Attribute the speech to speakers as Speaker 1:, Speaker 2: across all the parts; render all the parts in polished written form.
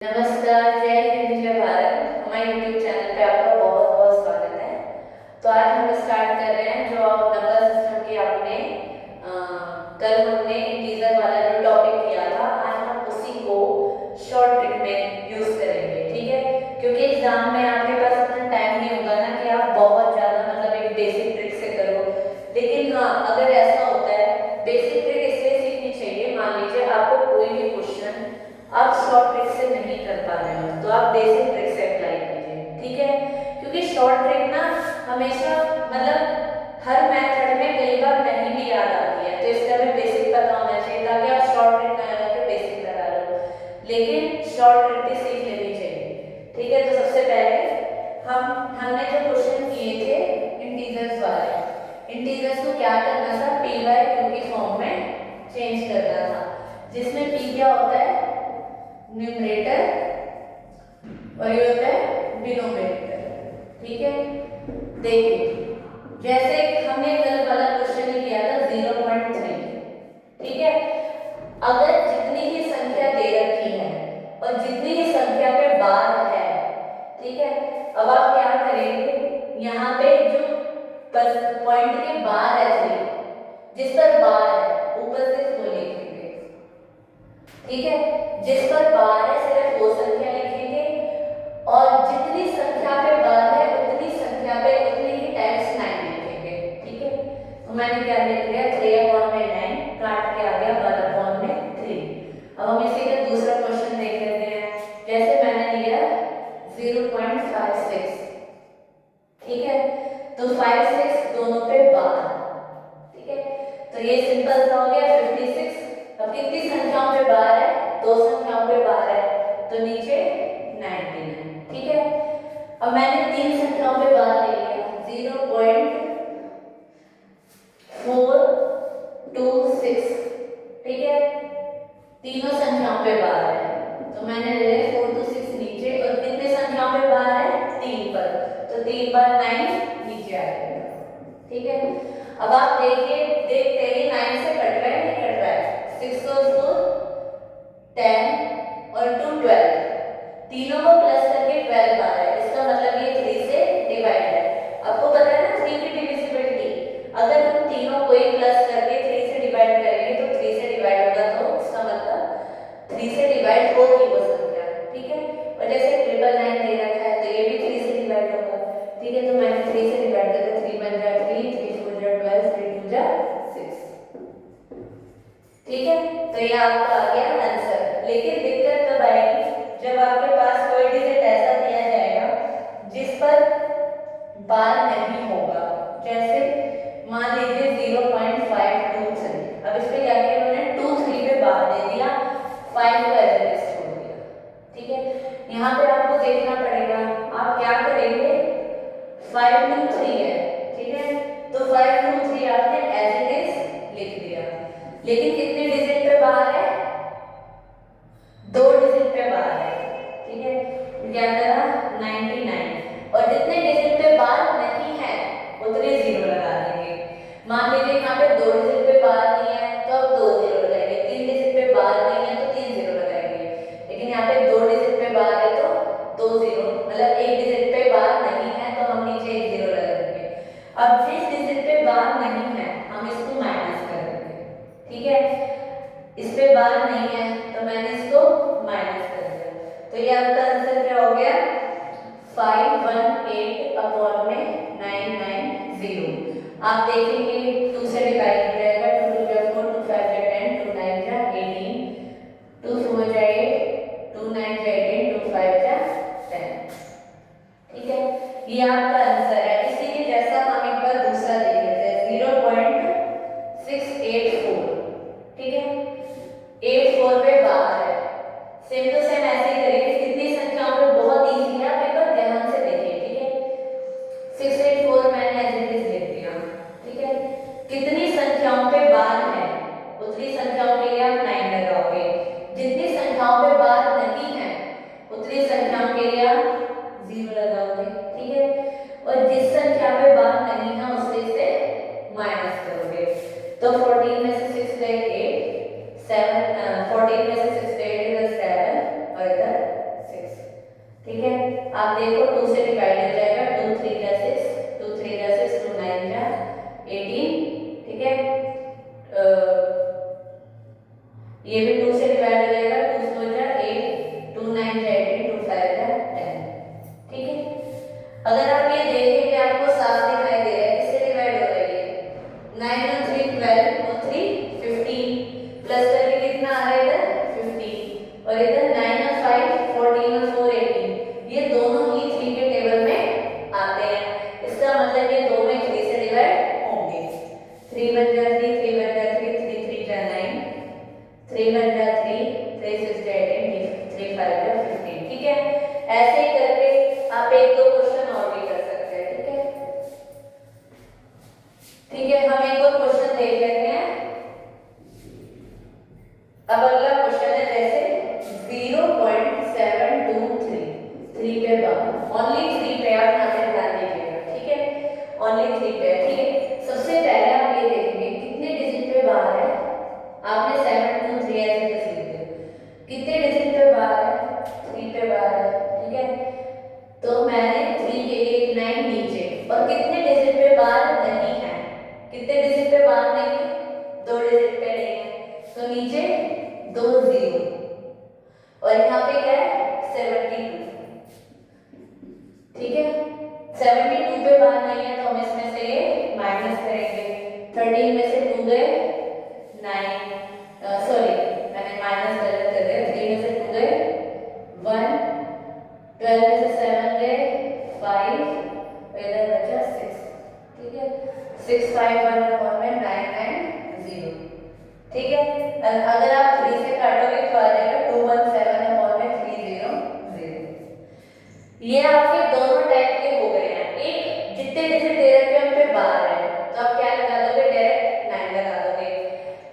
Speaker 1: नमस्कार, जय हिंद, जय भारत। हमारे YouTube चैनल पे आपका बहुत बहुत स्वागत है। तो आज हम स्टार्ट कर रहे हैं जो नंबर सिस्टम की आपने कल हमने इंटीजर वाला जो टॉपिक किया था, आज हम उसी को शॉर्ट ट्रिक में यूज करेंगे। ठीक है, क्योंकि एग्जाम में आपके पास इतना टाइम नहीं होगा ना कि आप बहुत ज़्यादा मतलब एक बेसिक ट्रिक से करो। लेकिन हाँ, अगर ऐसा होता है, बेसिक ट्रिक इसलिए सीखनी चाहिए। मान लीजिए आपको कोई भी क्वेश्चन आप शॉर्ट ट्रिक से नहीं कर पा रहे हो तो आप बेसिक ट्रिक से अप्लाई कीजिए। ठीक है, क्योंकि शॉर्ट ट्रिक ना हमेशा मतलब हर मेथड में कई बार नहीं भी याद आती है, तो इसलिए हमें बेसिक पता होना चाहिए ताकि आप शॉर्ट ट्रिक ना लगा के बेसिक करा लो, लेकिन शॉर्ट ट्रिक भी सीख लेनी चाहिए। ठीक है, तो सबसे पहले हमने जो क्वेश्चन किए थे इंटीजर्स वाले, इंटीजर्स को क्या करना था, पी बाय क्यू की फॉर्म में चेंज करना था, जिसमें पी क्या होता है, न्यूमरेटर, और ये होता है डिनोमिनेटर। ठीक है, देखिए जैसे हमने कल वाला क्वेश्चन किया था 0.3। ठीक है, अगर जितनी ही संख्या दे रखी है और जितनी ही संख्या पे बार है, ठीक है, अब आप क्या करेंगे, यहाँ पे जो पॉइंट के बार है 3, जिस पर बार है ऊपर से वो लिखेंगे। ठीक है, जिस पर बार है सिर्फ वो संख्या लिखेंगे, और जितनी संख्या पे बार है उतनी संख्या पे उतनी ही टाइम्स 9 लिखेंगे। ठीक है, तो मैंने क्या लिख दिया, 3/9 काट के आ गया 12/3। अब हम इसी का दूसरा क्वेश्चन देख लेते हैं। जैसे मैंने लिया 0.56। ठीक है, तो 5 6 दोनों पे बार। ठीक है, तो ये सिंपल सा हो गया 56। अब कितनी संख्याओं पे बार है, दो संख्याओं पे बार है, तो नीचे 99। ठीक है, अब मैंने तीन संख्याओं पे बार ले लिया, 0.426। ठीक है, तीनों संख्याओं पे बार है, तो मैंने ले लिया 4 to 6 नीचे, और कितने संख्याओं पे बार है, 3 पर, तो 3/9 नीचे आ जाएगा। ठीक है, अब आप देखिए, देखते ही 9 से कट रहा है नहीं कट रहा है, 6 और 4 10 और 2 12, तीनों को प्लस करके 12 आ रहा है, इसका मतलब ये 3 से डिवाइड है। आपको पता है ना 3 की डिविजिबिलिटी, अगर हम तीनों को ही प्लस करके 3 से डिवाइड करेंगे तो 3 से डिवाइड होगा, तो इसका मतलब 3 से डिवाइड होगी वो संख्या। ठीक है, और जैसे 999 दे रखा है तो ये भी 3 से डिवाइड होगा। ठीक है, तो मैंने 3 से डिवाइड करके 3 बन जाए 3, 3 4 जा 12, 3 2 जा 6। ठीक है, तो ये आपका आ गया आंसर। लेकिन दिक्कत कब आएगी, जब आपके पास कोई डिजिट ऐसा दिया जाएगा जिस पर बार नहीं होगा। जैसे मान लीजिए 0.523, अब इस पे क्या किया उन्होंने, 2 3 पे बार दे दिया, 5 को एज इट इज छोड़ दिया। ठीक है, यहाँ पे आपको देखना पड़ेगा, आप क्या करेंगे, 523 है। ठीक है, तो 523 आपने एज इट इज लिख दिया, लेकिन कितने डिजिट पे बार है, 2 डिजिट पे बार है। ठीक है, क्या करा 99, और जितने डिजिट पे बार नहीं है उतने जीरो लगा देंगे। मान लीजिए यहाँ पे 2 डिजिट पे बार नहीं है तो अब 2 जीरो लगाएंगे, 3 डिजिट पे बार नहीं है तो 3 जीरो लगाएंगे, लेकिन यहाँ पे 2 डिजिट पे बार है तो 2 जीरो, मतलब 1 डिजिट पे बार नहीं है तो हम नीचे 1 जीरो लगाएंगे। अब जिस डिजिट पे बार नहीं है हम इसको माइनस कर देंगे। ठीक है, इस पे बार नहीं है तो मैंने इसको माइनस कर दिया, तो ये आपका आंसर क्या हो गया, 518/990। आप देखेंगे 2 से डिवाइड हो जाएगा, 2 2 जा 4, 2 5 जा 10, 2 9 जा 18, 2 4 जा 8, 2 9 जा 18, 2 5 जा 10। ठीक है, ये आपका आंसर है। इसी के जैसा हम एक बार दूसरा देख लेते हैं, 0.684। ठीक है, 84 पे बार है, सेम टू सेम ऐसे ही करेंगे, कितनी संख्याओं पे, बहुत इजी है, आप एक बार ध्यान से देखिए। ठीक है, 684 मैंने एज इट इज लिख दिया। ठीक है, कितनी संख्याओं पे बार है उतनी संख्याओं के लिए आप 9 लगाओगे, जितनी संख्याओं पे बार नहीं है उतनी संख्याओं के लिए आप 0 लगाओगे। ठीक है, ठीक है, आप देखो 2 से डिवाइड हो जाएगा, 2 3 जा 6, 2 3 जा 6, 2 9 जा 18, ठीक है। ये भी 2 से डिवाइड हो जाएगा, 2 4 जा 8, 2 9 जा 18, 2 5 जा 10, ठीक है। अगर आप ये देखेंगे आपको साफ दिखाई दे रहा है किससे डिवाइड हो रही है, 9 और 3 12 और 3 15, प्लस करके कितना आ रहा है इधर 15, और इधर 9 और 5 14 और 4 18, ये दोनों ही 3 के टेबल में आते हैं। इसका मतलब ये दो में 3 से डिवाइड होंगे, 3 1 जा 3, 3 1 जा 3, 3 3 जा 9, 3 1 जा 3, 3 6 जा 18, 3 5 जा 15, ठीक है। ऐसे ही करके आप एक दो क्वेश्चन और भी कर सकते हैं, ठीक है। ठीक है, हम एक और क्वेश्चन देख लेते हैं। अब अगला क्वेश्चन है जैसे 0.723, 3 पे बार, ओनली 3 पे, आप यहाँ पे ध्यान दीजिएगा, ठीक है, ओनली 3 पे, ठीक है। सबसे पहले आप ये देखेंगे कितने डिजिट पे बार है, आपने 723 ऐसे लिख दिया, कितने डिजिट पे बार है, 3 पे बार है, ठीक है। तो मैंने 3 के लिए 9 नीचे, और कितने डिजिट पे बार नहीं है, कितने डिजिट पे बार नहीं है, 2 डिजिट पे नहीं है, तो नीचे 2 0, और यहाँ पे क्या है 72, ठीक है। 72 पे बार नहीं है तो हम इसमें से ये माइनस करेंगे, 13 में से 2 गए 9, सॉरी मैंने माइनस गलत कर दिया, 3 में से 2 गए 1, 12 में से 7 गए 5, इधर बचा 6, ठीक है। 6 5 1 और में 9 9 0, ठीक है। अगर आप 3 से काटोगे तो आ जाएगा 2 1 7 और में 3 0 0। ये आपके दोनों टाइप के हो गए हैं। एक जितने डिजिट दे रखे हैं उन पे बार है तो आप क्या लगा दोगे, डायरेक्ट 9 लगा दोगे,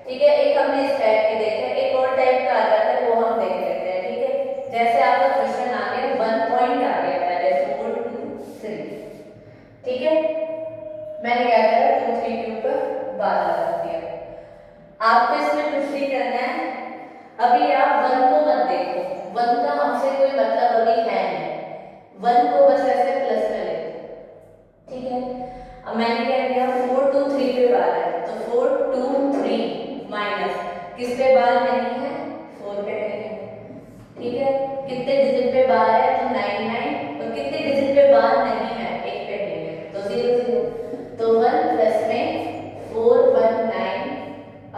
Speaker 1: ठीक है। एक हमने इस टाइप के देखे, एक और टाइप का आ जाता है वो हम देख लेते हैं, ठीक है। जैसे आपका क्वेश्चन आ गया 1 पॉइंट आ गया पहले 4 2 3, ठीक है। मैंने क्या करा 2 3 के ऊपर बार लगा दिया। आपको इसमें कुछ नहीं करना है, अभी आप 1 को मत देखो, 1 का हमसे कोई मतलब अभी है नहीं, 1 को बस ऐसे प्लस में लेते, ठीक है। अब मैंने क्या किया 4 2 3 पे बार है तो 4 2 3 माइनस, किस पे बार नहीं है 4 पे नहीं है, ठीक है। कितने डिजिट पे बार है तो 9 9, और कितने डिजिट पे बार नहीं है, 1 पे नहीं है तो 0 0, तो 1 प्लस में 4 1 9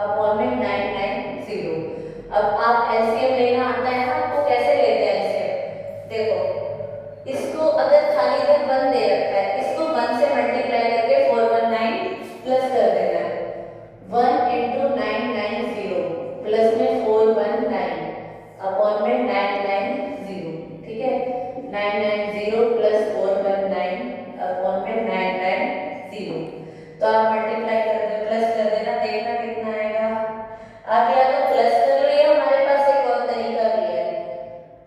Speaker 1: अपॉन में 9 9 0। अब आप एलसीएम लेना आता है ना आपको, कैसे लेते हैं एलसीएम, देखो इसको अगर खाली इधर 1 दे रखा है, इसको 1 से मल्टीप्लाई करके 419 प्लस कर देना है, 1 into 990 प्लस में 419 अपॉन में 990, ठीक है। 990 प्लस 419 अपॉन में 990, तो आप मल्टीप्लाई कर दे, प्लस कर देना, देखना कितना आएगा। आप या तो प्लस कर लो या हमारे पास एक और तरीका भी है,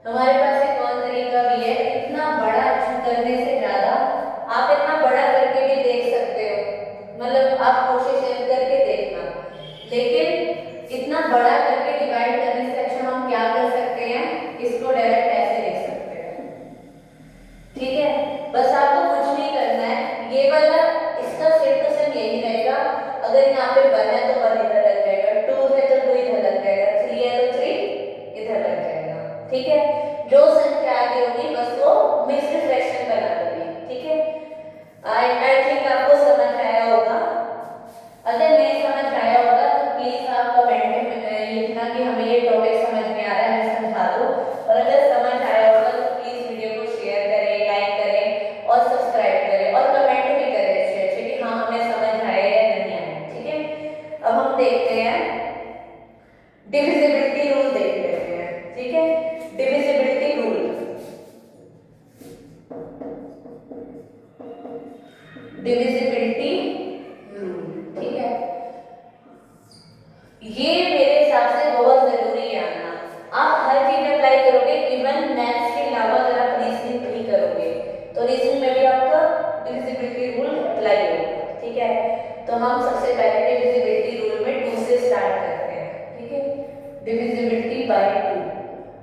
Speaker 1: हमारे पास एक और तरीका भी है, इतना बड़ा करने से ज्यादा आप इतना बड़ा करके भी देख सकते हो, मतलब आप कोशिश करके देखना, लेकिन इतना बड़ा करके डिवाइड करने से अच्छा हम क्या कर सकते हैं, इसको डायरेक्ट ऐसे लिख सकते हैं, ठीक है। बस आपको कुछ नहीं करना है, ये वाला इसका सिर्फ तो सिर्फ यही रहेगा, अगर यहाँ पे 1 है तो 1 इधर लग जाएगा, 2 है तो 2 इधर लग जाएगा, 3 है तो 3 इधर लग जाएगा, ठीक है। जो संख्या आगे होगी बस वो मिक्स्ड फ्रैक्शन बना देगी, ठीक है। आई थिंक आपको समझ आया होगा, अगर नहीं समझ आया होगा तो प्लीज आप कमेंट में लिखना कि हमें ये टॉपिक समझ में आ रहा है, हमें समझा दो, और अगर समझ आया होगा तो प्लीज वीडियो को शेयर करें, लाइक करें और सब्सक्राइब करें, और कमेंट भी करें अच्छे अच्छे कि हाँ हमें समझ आया या नहीं आया, ठीक है। अब हम देखते हैं डिविजिबिलिटी रूल देख लेते हैं, ठीक है। डिविजिबिलिटी रूल, डिविजिबिलिटी रूल, ठीक है। ये मेरे हिसाब से बहुत जरूरी है आना, आप हर चीज अप्लाई करोगे, इवन मैथ्स के अलावा अगर आप रीजनिंग भी करोगे तो रीजनिंग में भी आपका डिविजिबिलिटी रूल अप्लाई होगा, ठीक है। तो हम सबसे पहले डिविजिबिलिटी रूल में 2 से स्टार्ट करते हैं, ठीक है। डिविजिबिलिटी बाय 2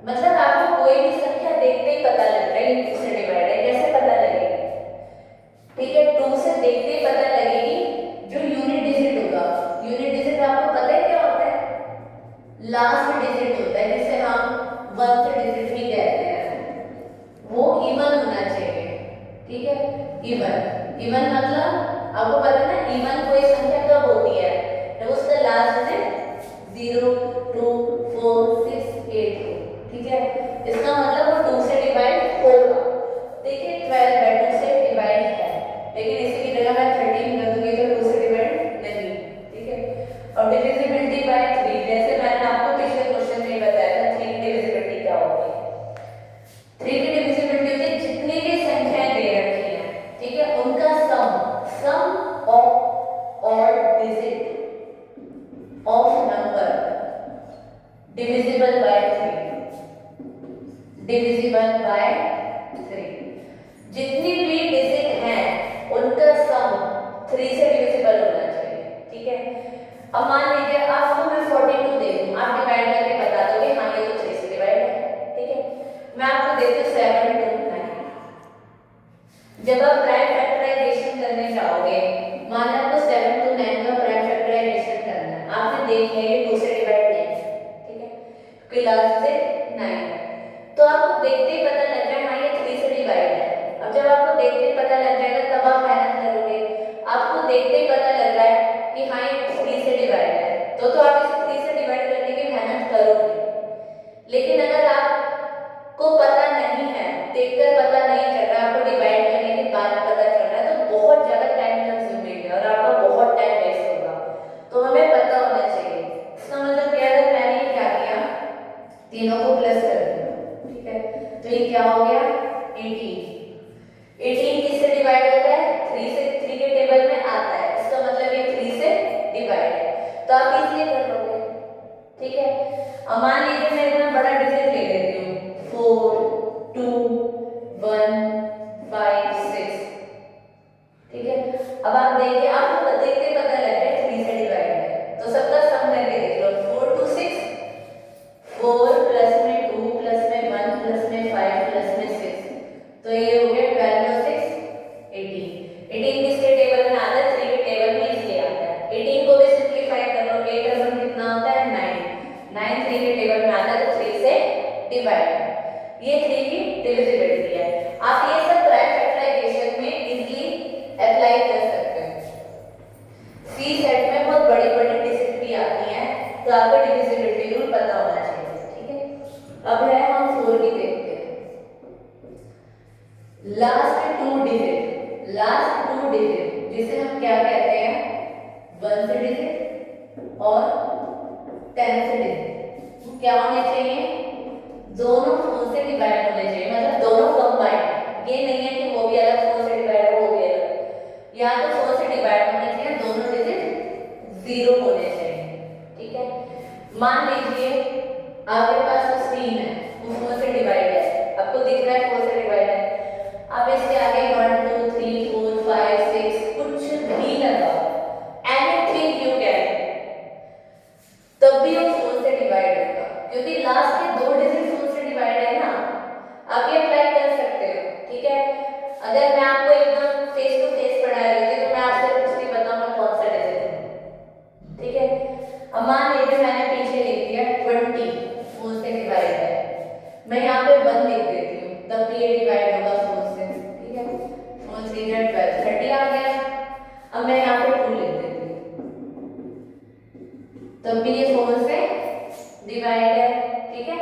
Speaker 1: मतलब आपको कोई भी संख्या देखते ही पता लग रहा है ये 2 से डिवाइड है, कैसे पता लगेगी? ठीक है, 2 से देखते ही पता लगेगी। जो यूनिट डिजिट होगा, यूनिट डिजिट आपको पता है क्या होता है? लास्ट डिजिट होता है, जिसे हम 1th डिजिट भी कहते हैं। वो इवन होना चाहिए। ठीक है, इवन। इवन मतलब आपको पता है ना, इवन कोई संख्या कब होती है? जब उसका लास्ट डिजिट 0, 2, 4, 6, 8 हो। ठीक है, इसका मतलब वो 2 से डिवाइड होगा। देखिए 12 है, 2 से डिवाइड है, लेकिन इसी की जगह मैं 13 कर दूंगी तो 2 से डिवाइड नहीं। ठीक है, और डिविजिबिलिटी बाय 3, जैसे मैंने आपको पिछले क्वेश्चन में बताया था 3 की डिविजिबिलिटी क्या होगी। 3 की डिविजिबिलिटी होती है जितनी भी संख्याएं दे रखी हैं, ठीक है, उनका sum of odd digit of number divisible by 3, divisible by 3। जितनी भी डिजिट हैं उनका सम 3 से डिविजिबल होना चाहिए। ठीक है, अब मान लीजिए आपको मैं 42 दे दूं, आप डिवाइड करके बता दोगे हाँ ये तो 3 से डिवाइड है। ठीक है, मैं आपको देती हूँ 7, 2, 9। जब आप प्राइम फैक्टराइजेशन करने जाओगे, मान लो आपको 7 to 9 का प्राइम फैक्टराइजेशन करना है, आपने देख लिया ये 2 से डिवाइड नहीं है। ठीक है, क्योंकि लास्ट से 9 है, तो आपको देखते ही पता लग जाए हाँ ये 3 से डिवाइड है। अब जब आपको देखते ही पता लग जाएगा तब आप मेहनत करोगे। आपको देखते ही पता लग रहा है कि हाँ ये 3 से डिवाइड है, तो आप इसे 3 से डिवाइड करने की मेहनत करोगे। लेकिन अगर आपको पता नहीं है, देखकर पता नहीं चल रहा, आपको डिवाइड करने के बाद पता चल रहा है, तो बहुत ज्यादा टाइम कंज्यूमिंग है और आपका बहुत टाइम वेस्ट होगा। तो हमें पता होना चाहिए। इसका मतलब क्या है, मैंने क्या किया, तीनों को प्लस कर दिया। ठीक है, तो ये क्या हो गया 18। 18 किससे डिवाइड होता है? 3 से। 3 के टेबल में आता है, इसका मतलब ये 3 से डिवाइड है, तो आप इजीली कर लोगे। ठीक है, अब मान लीजिए मैं इतना बड़ा डिजिट ले लेती हूँ 4, 2, 1, 5, 6। ठीक है, अब आप देखिए, आपको देखते पता लग रहा है 3 से डिवाइड है, तो सबका सम करके देख लो। 4 to 6, 4 प्लस में 2 प्लस में 1 प्लस में 5 प्लस में 6, तो ये हो गया 12 और 6 18। 18 किसके टेबल में आता है? 3 के टेबल में इसलिए आता है। 18 को भी सिंपलीफाई कर लो, 8 और 1 कितना होता है? 9। 9 3 के टेबल में आता है, तो 3 से डिवाइड। ये 3 की डिविजिबिलिटी है। आप ये सब प्राइम फैक्टराइजेशन में इजीली अप्लाई कर सकते हो। सी सेट में बहुत बड़ी-बड़ी डिजिट भी आती हैं, तो आपको डिविजिबिलिटी रूल पता होना चाहिए। ठीक है, अब है हम 4 की देखते हैं। लास्ट 2 डिजिट जिसे हम क्या कहते हैं? 1 से डिजिट और 10 से डिजिट, वो क्या होने चाहिए? दोनों 4 से डिवाइड होने चाहिए, मतलब दोनों कंबाइंड। ये नहीं है कि वो भी अलग 4 से डिवाइड है, वो भी अलग। या तो 4 से डिवाइड होने चाहिए, दोनों डिजिट 0 होने चाहिए। ठीक है, मान लीजिए आपके पास स्क्रीन है, वो 4 से डिवाइड है, आपको दिख रहा है 4 से डिवाइड है। अब इसके आगे 1 2 3 4 5 6 कुछ भी लगाओ, एनीथिंग यू कैन, तब भी वो 4 से डिवाइड होगा, क्योंकि लास्ट के 2 डिजिट 4 से डिवाइड है ना। आप ये अप्लाई कर सकते हो। ठीक है, अगर मैं आपको एकदम फेस टू फेस पढ़ा रही होती तो मैं आपसे कुछ नहीं बताऊंगा कौन सा डिजिट है। ठीक है, अब मान लीजिए मैंने पीछे लिख दिया 20 4 से डिवाइड है, मैं यहाँ पे 1 लिख देती हूँ, तब भी ये डिवाइड होगा 4 से। ठीक है, 4 3 12 30 आ गया। अब मैं यहाँ पे 2 लिख देती हूँ, तब भी ये 4 से डिवाइड है। ठीक है,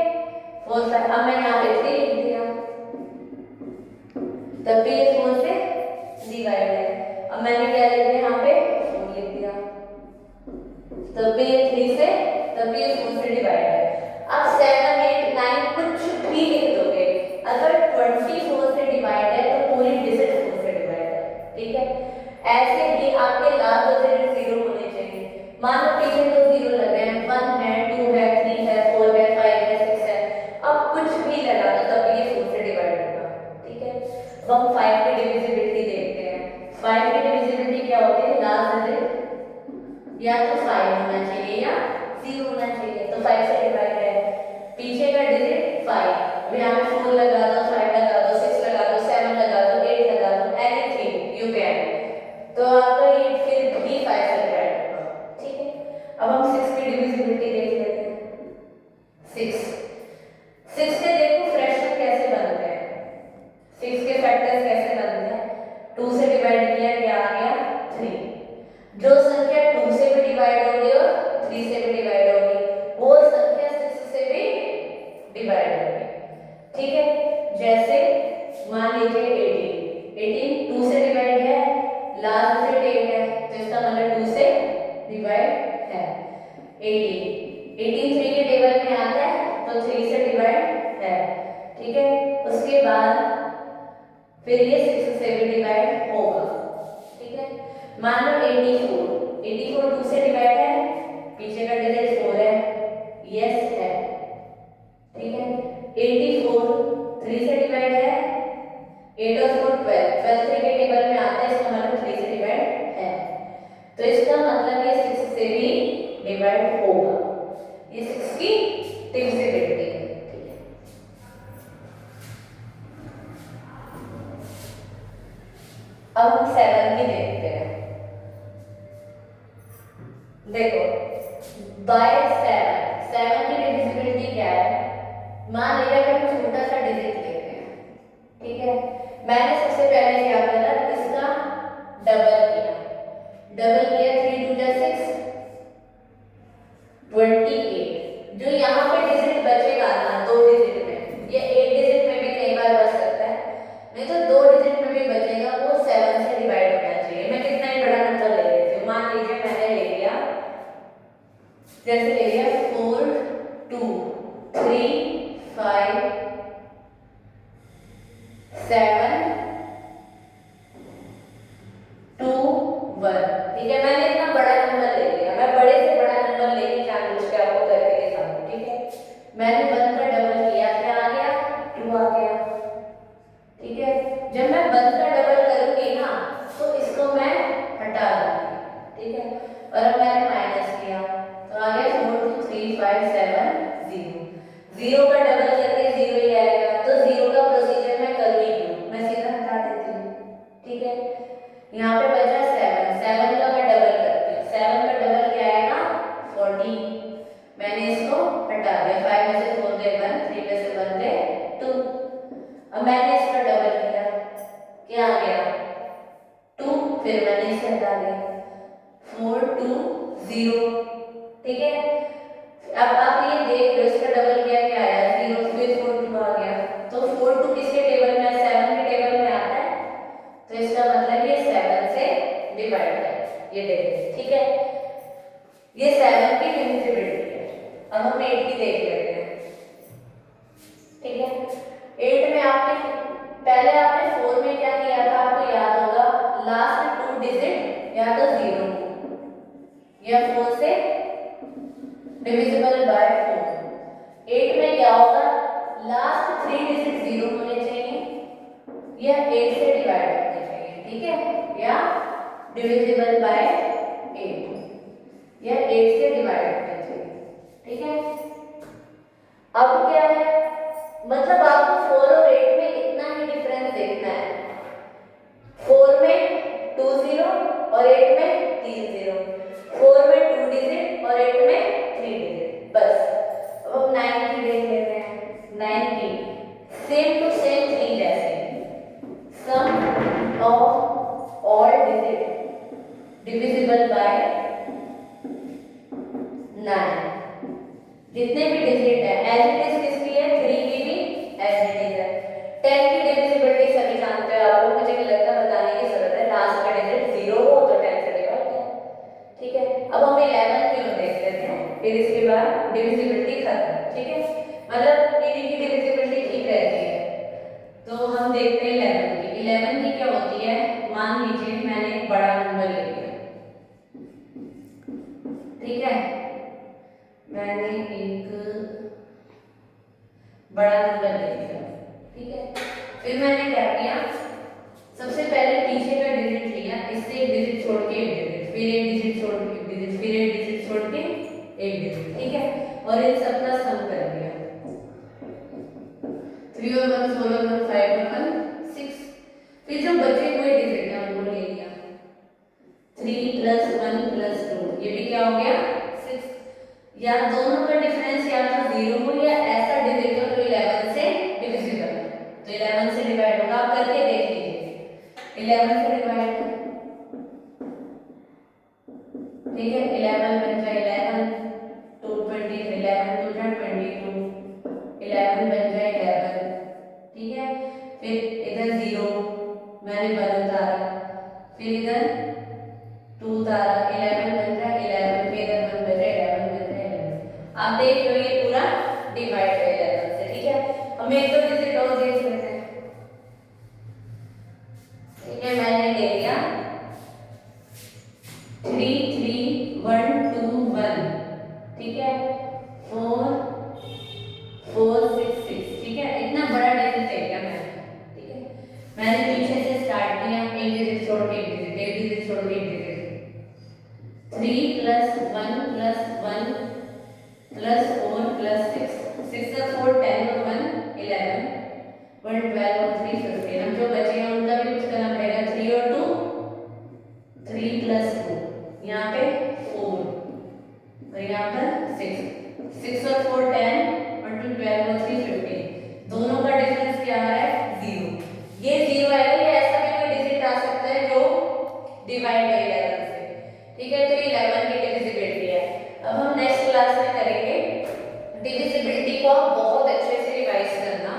Speaker 1: 4 5, अब मैं यहाँ पे 3 लिख दिया, तब भी ये 4 से डिवाइड है। अब मैंने क्या लिख दिया, यहाँ पे 4 लिख दिया, तब भी ये 3 से, तब भी ये 4 से डिवाइड है। अब 7 8 9 कुछ भी लिख दोगे, अगर 24 से डिवाइड है तो पूरी डिजिट 4 से डिवाइड है। ठीक है, ऐसे ही आपके लास्ट डिजिट 0 होने चाहिए। मान लो पीछे तो 0 लगे हैं, 1 है 2 है 3 है 4 है 5 है 6 है, अब कुछ भी लगा दो तब ये 4 से डिवाइड होगा। ठीक है, अब हम 5 की डिविजिबिलिटी देखते हैं। 5 की डिविजिबिलिटी क्या होती है? लास्ट डिजिट या तो 5 होना चाहिए या 0 होना चाहिए, तो 5 से डिवाइड है। पीछे का डिजिट 5, अब यहाँ पे 4 लगा दो, 5 लगा दो, 6 जैसे मान लीजिए 18 2 से डिवाइड है, लास्ट डिजिट 8 है, तो इसका मतलब 2 से डिवाइड है। 18 3 के टेबल में आता है तो 3 से डिवाइड है, ठीक है। उसके बाद फिर ये 6 से भी डिवाइड होगा, ठीक है। मान लो 84 2 से डिवाइड है, पीछे का डिजिट 4 है, यस है, ठीक है। 84 3 से डिवाइड है, 8 और 4 12 3 के टेबल में आता है, इसका मतलब 3 से डिवाइड है, तो इसका मतलब ये 6 से भी डिवाइड होगा। ये 6 की डिविजिबिलिटी है, ठीक है। अब हम 7 की देखते हैं। देखो बाय 7 की डिविजिबिलिटी क्या है। मान लीजिए कि हम छोटा सा डिजिट लेते हैं, ठीक है। मैंने सबसे पहले क्या करा, इसका डबल किया 3 2 जा 6 28। जो यहाँ पे डिजिट बचेगा ना, 2 डिजिट में, ये 8 डिजिट में भी कई बार बच सकता है, नहीं तो 2 डिजिट में भी बचेगा, वो 7 से डिवाइड होना चाहिए। मैं कितना ही बड़ा नंबर ले लेती हूँ, मान लीजिए मैंने ले लिया, जैसे ले लिया 4 2 3 5 7 2 1, ठीक है। मैंने इतना बड़ा नंबर ले लिया, मैं बड़े से बड़ा नंबर लेके जानबूझ के आपको करके दिखाऊंगी, ठीक है। मैंने 1 का डबल किया, क्या आ गया, 2 आ गया, ठीक है। जब मैं 1 का डबल करूंगी ना, तो इसको मैं हटा दूंगी, ठीक है। और अब मैंने माइनस किया, तो आ गया 4 2 3 5 7 0। 0 का डबल करके 0 ही आएगा, तो 0 का प्रोसीजर मैं करूँ ही क्यों, मैं सीधा हटा देती हूँ, ठीक है। यहाँ पे बचा 7 का मैं डबल करती हूँ, 7 का डबल क्या आएगा 14। मैंने इसको हटा दिया, 5 में से 4 गए 1, 3 में से 1 गए 2। अब मैंने इसका डबल किया, क्या आ गया 2, फिर मैंने इसे हटा दिया, 4 2 0, ठीक है। अब आप ये देख लो, इसका डबल किया, क्या आया 0, फिर 4 2 आ गया, तो 4 2 किसके टेबल में, 7 के टेबल में आता है, तो इसका मतलब ये 7 से डिवाइड है, ये देखिए, ठीक है। ये 7 की डिविजिबिलिटी है। अब हम 8 की देख लेते हैं, ठीक है। 8 में आपने पहले आपने 4 में क्या किया था, आपको याद होगा, लास्ट 2 डिजिट या तो 0 या 4 से डिविजिबल बाय 4। 8 में क्या होगा, लास्ट 3 डिजिट 0 होने चाहिए या 8 से डिवाइड होने चाहिए, ठीक है, या डिविजिबल बाय 8 या 8 से डिवाइड होने चाहिए, ठीक है। अब क्या है, मतलब आपको 4 और 8 में इतना ही डिफरेंस देखना है, 4 में 2 0 और 8 में 3 0, 4 में 2 डिजिट और 8 में 3 डिजिट, बस। अब हम 9 की देख लेते हैं। 9 की सेम टू सेम 3 जैसे, sum of all digits divisible by 9। जितने भी डिजिट है एज इट इज किसकी है, 3 की भी एज इट इज है। 10 की डिविजिबिलिटी सभी जानते हो, आपको मुझे नहीं लगता बताने की जरूरत है, लास्ट का डिजिट 0 हो तो 10 से डिवाइड है, ठीक है। अब हम 11 क्यों देख लेते हैं, फिर इसके बाद डिविजिबिलिटी खत्म, ठीक है। मतलब इन्हीं की डिविजिबिलिटी ठीक रहती है, तो हम देखते हैं 11 की। 11 की क्या होती है, मान लीजिए मैंने एक बड़ा नंबर ले लिया, ठीक है। मैंने एक बड़ा नंबर ले लिया, ठीक है। फिर मैंने क्या किया, सबसे पहले पीछे का डिजिट लिया, इससे एक डिजिट छोड़ के एक डिजिट, फिर एक डिजिट छोड़ के एक डिजिट, फिर एक डिजिट छोड़ के एक डिजिट, ठीक है। और इन सबका सम कर दिया, 3 और 1 4 और 1 5 और 1 6। फिर जो बचे हुए डिजिट है उनको ले लिया, 3 + 1 + 2, ये भी क्या हो गया 6। या दोनों का डिफरेंस या तो 0 हो या ऐसा डिजिट हो जो 11 से डिविजिबल है, तो 11 से डिवाइड होगा। आप करके देख लीजिए, 11 से डिवाइड है, ठीक है। 11 बन जाए 11 2 23, 11 2 22, 11 बन जाए 11, ठीक ठीक है। फिर इधर 0 मैंने 1 उतारा, फिर इधर 2 उतारा, 11 बन रहा है 11, फिर इधर 1 बच रहा है 11 बन रहा है 11। आप देख लो ये पूरा डिवाइड है 11 से, ठीक है। हमें एक तो डिजिट और देख लेते हैं, ठीक है। मैंने ले लिया 3 3 1 2 1, ठीक है। 4 4 6 6, ठीक है। इतना बड़ा डिजिट ले लिया मैंने, ठीक है। मैंने पीछे से स्टार्ट किया, एक डिजिट छोड़ के एक डिजिट, एक डिजिट छोड़ के एक डिजिट। 3 + 1 + 1 + 4 + 6, 6 और 4 10 और 1 11, 1 12 और 3 15। हम जो बचे हैं उनका भी कुछ करना पड़ेगा, 3 और 2 3 + 2, यहाँ पे 4 और यहाँ पर 6, 6 और 4 10 और 2 12 और 3 15। दोनों का डिफरेंस क्या आ रहा है 0। ये 0 आएगा, ये ऐसा भी कोई डिजिट आ सकता है जो डिवाइड है 11 से, ठीक है। तो ये 11 की डिविजिबिलिटी है। अब हम नेक्स्ट क्लास में करेंगे डिविजिबिलिटी को। आप बहुत अच्छे से रिवाइज करना।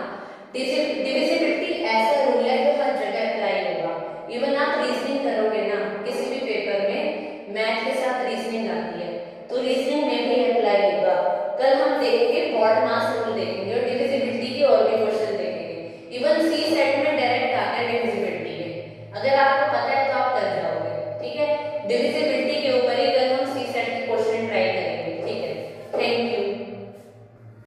Speaker 1: डिविजिबिलिटी ऐसा रूल है जो हर जगह अप्लाई होगा। इवन आप रीजनिंग करोगे ना किसी भी पेपर में, मैथ के साथ रीजनिंग आती है तो रीजनिंग में भी अप्लाई होगा। कल हम देखेंगे बॉड मास रूल देखेंगे और डिविजिबिलिटी के और भी क्वेश्चन देखेंगे। इवन सी सेट में डायरेक्ट आता है डिविजिबिलिटी के, अगर आपको पता है तो आप कर जाओगे, ठीक है। डिविजिबिलिटी